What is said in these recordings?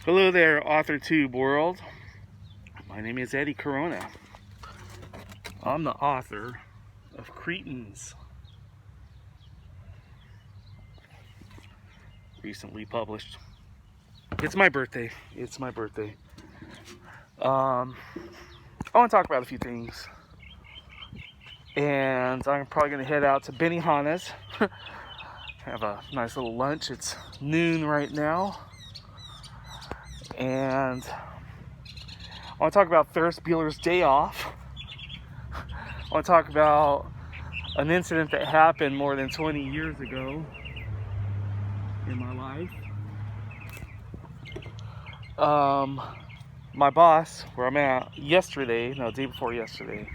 Hello there, AuthorTube world. My name is Eddie Corona. I'm the author of Cretans, recently published. It's my birthday. I want to talk about a few things. And I'm probably going to head out to Benihana's. Have a nice little lunch. It's noon right now. And I want to talk about Ferris Bueller's Day Off. I want to talk about an incident that happened more than 20 years ago in my life. My boss, where I'm at day before yesterday.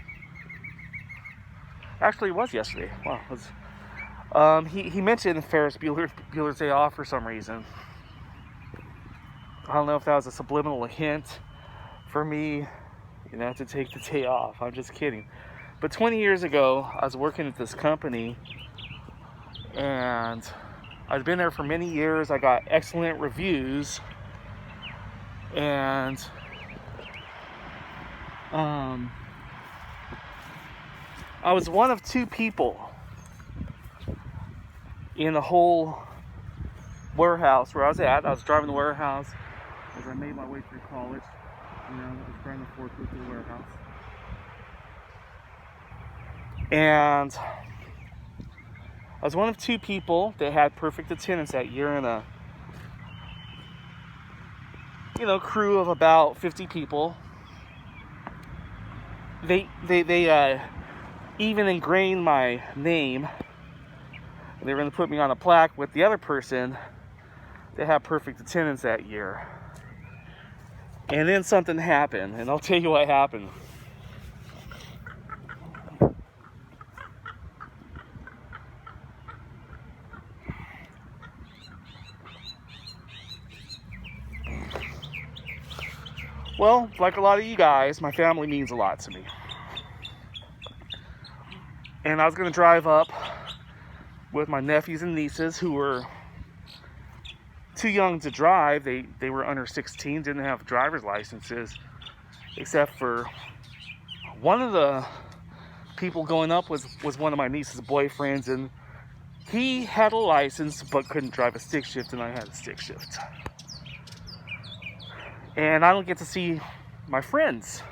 Actually, it was yesterday. Wow. He mentioned Ferris Bueller's Day Off for some reason. I don't know if that was a subliminal hint for me, to take the day off. I'm just kidding. But 20 years ago, I was working at this company, and I'd been there for many years. I got excellent reviews, and I was one of two people in the whole warehouse where I was at. I was driving the warehouse as I made my way through college. I was driving the forklift to the warehouse. And I was one of two people that had perfect attendance that year in a crew of about 50 people. They even ingrained my name. They were going to put me on a plaque with the other person that had perfect attendance that year. And then something happened, and I'll tell you what happened. Well, like a lot of you guys, my family means a lot to me. And I was going to drive up with my nephews and nieces who were too young to drive. They were under 16, didn't have driver's licenses, except for one of the people going up was one of my niece's boyfriends, and he had a license but couldn't drive a stick shift, and I had a stick shift. And I don't get to see my friends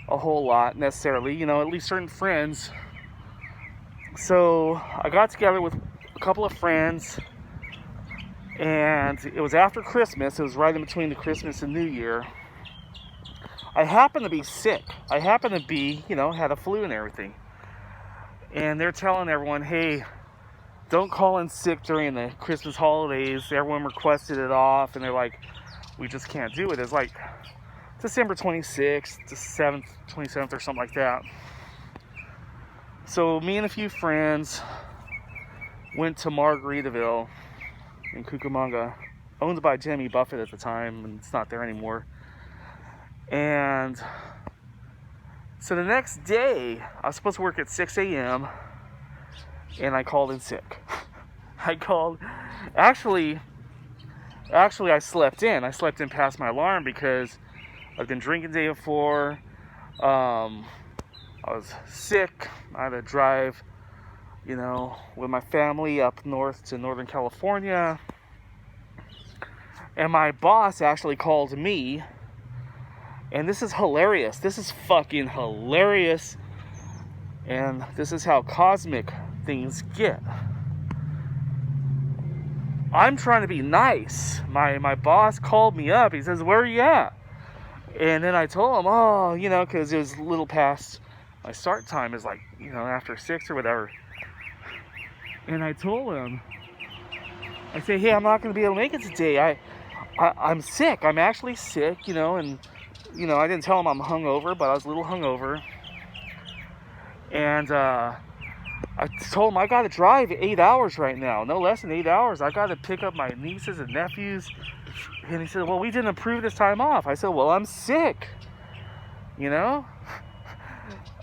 a whole lot necessarily, at least certain friends. So I got together with a couple of friends, and it was after Christmas. It was right in between the Christmas and New Year. I happened to be sick. I happened to be, had a flu and everything. And they're telling everyone, hey, don't call in sick during the Christmas holidays. Everyone requested it off, and they're like, we just can't do it. It's like December 26th, the 7th, 27th, or something like that. So me and a few friends went to Margaritaville in Cucamonga, owned by Jimmy Buffett at the time, and it's not there anymore. And so the next day, I was supposed to work at 6 a.m., and I called in sick. Actually, I slept in. I slept in past my alarm because I'd been drinking the day before. I was sick. I had to drive, with my family up north to Northern California. And my boss actually called me. And this is hilarious. This is fucking hilarious. And this is how cosmic things get. I'm trying to be nice. My boss called me up. He says, where are you at? And then I told him, because it was a little past my start time is after 6 or whatever. And I told him, I said, hey, I'm not going to be able to make it today. I'm sick. I'm actually sick, and, I didn't tell him I'm hungover, but I was a little hungover. And I told him I got to drive 8 hours right now, no less than 8 hours. I got to pick up my nieces and nephews. And he said, well, we didn't approve this time off. I said, well, I'm sick,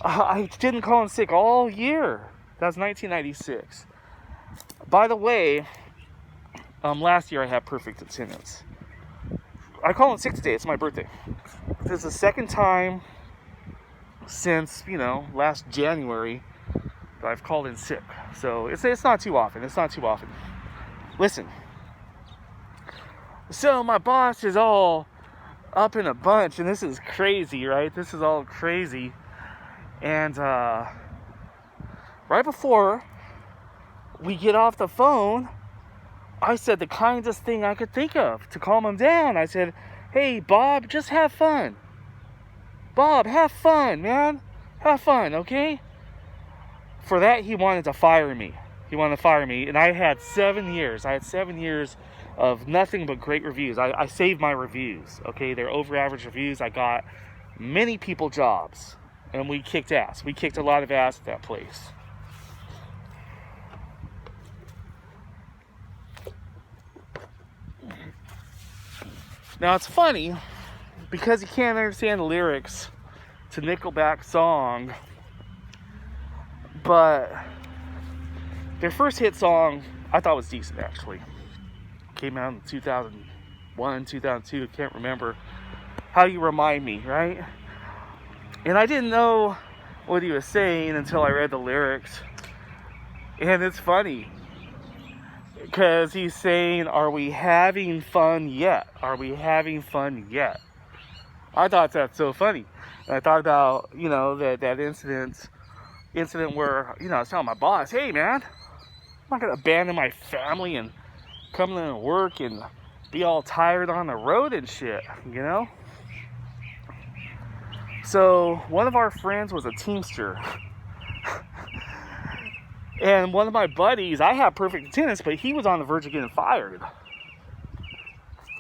I didn't call in sick all year. That was 1996. By the way, last year I had perfect attendance. I call in sick today. It's my birthday. This is the second time since, last January that I've called in sick. So it's not too often. It's not too often. Listen. So my boss is all up in a bunch, and this is crazy, right? This is all crazy. And right before we get off the phone, I said the kindest thing I could think of to calm him down. I said, hey, Bob, just have fun. Bob, have fun, man. Have fun, okay? For that, he wanted to fire me. And I had 7 years. I had 7 years of nothing but great reviews. I saved my reviews, okay? They're over average reviews. I got many people jobs, and we kicked ass. We kicked a lot of ass at that place. Now, it's funny, because you can't understand the lyrics to Nickelback's song, but their first hit song, I thought was decent, actually. Came out in 2001, 2002, I can't remember. How You Remind Me, right? And I didn't know what he was saying until I read the lyrics. And it's funny, because he's saying, are we having fun yet? Are we having fun yet? I thought that's so funny. And I thought about, that incident where, I was telling my boss, hey, man, I'm not going to abandon my family and come to work and be all tired on the road and shit, So, one of our friends was a Teamster. And one of my buddies, I have perfect attendance, but he was on the verge of getting fired.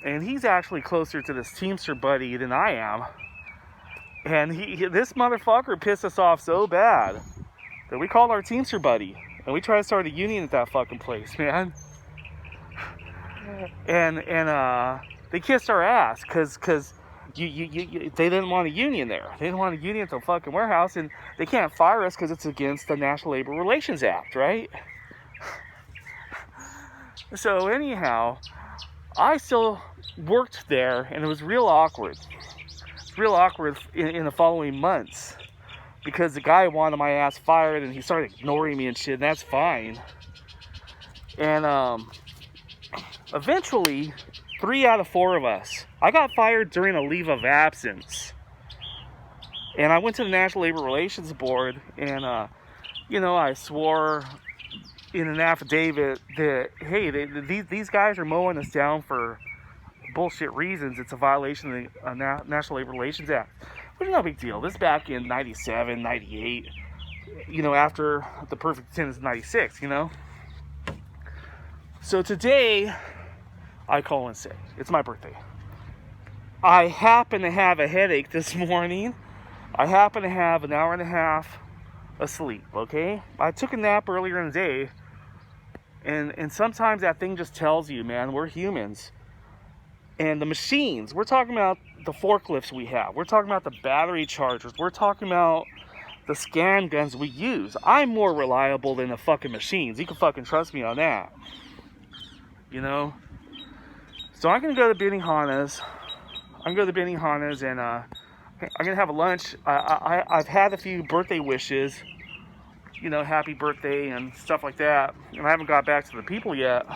And he's actually closer to this Teamster buddy than I am. And this motherfucker pissed us off so bad that we called our Teamster buddy. And we tried to start a union at that fucking place, man. And they kissed our ass because they didn't want a union there. They didn't want a union at the fucking warehouse, and they can't fire us because it's against the National Labor Relations Act, right? So anyhow, I still worked there, and it was real awkward. It's real awkward in the following months because the guy wanted my ass fired, and he started ignoring me and shit, and that's fine. And eventually, 3 out of 4 of us, I got fired during a leave of absence. And I went to the National Labor Relations Board, and, I swore in an affidavit that, hey, these guys are mowing us down for bullshit reasons. It's a violation of the National Labor Relations Act. Which is no big deal. This is back in 97, 98, after the perfect attendance in 96, So today, I call in sick. It's my birthday. I happen to have a headache this morning. I happen to have an hour and a half of sleep, okay? I took a nap earlier in the day, and sometimes that thing just tells you, man, we're humans. And the machines, we're talking about the forklifts we have. We're talking about the battery chargers. We're talking about the scan guns we use. I'm more reliable than the fucking machines. You can fucking trust me on that. So I'm going to go to Benihana's. And I'm going to have a lunch. I've had a few birthday wishes, happy birthday and stuff like that. And I haven't got back to the people yet.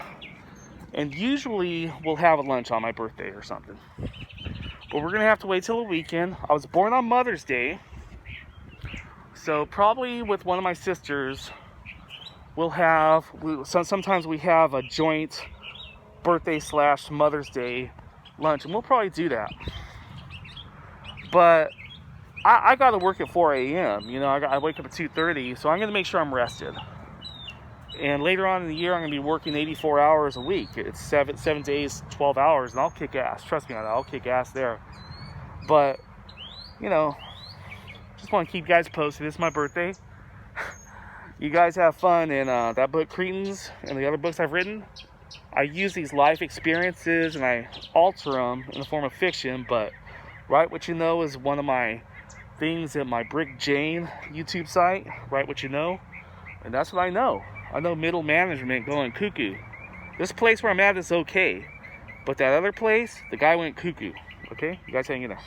And usually we'll have a lunch on my birthday or something. But we're going to have to wait till the weekend. I was born on Mother's Day. So probably with one of my sisters, sometimes we have a joint birthday / Mother's Day lunch, and we'll probably do that. But I got to work at 4 a.m. I wake up at 2:30, so I'm going to make sure I'm rested. And later on in the year, I'm going to be working 84 hours a week. It's 7 days, 12 hours, and I'll kick ass. Trust me on that. I'll kick ass there. But, just want to keep you guys posted. It's my birthday. You guys have fun. And that book, Cretans, and the other books I've written, I use these life experiences and I alter them in the form of fiction. But Write What You Know is one of my things at my Brick Jane YouTube site. Write What You Know. And that's what I know. I know middle management going cuckoo. This place where I'm at is okay. But that other place, the guy went cuckoo. Okay? You guys hang in there.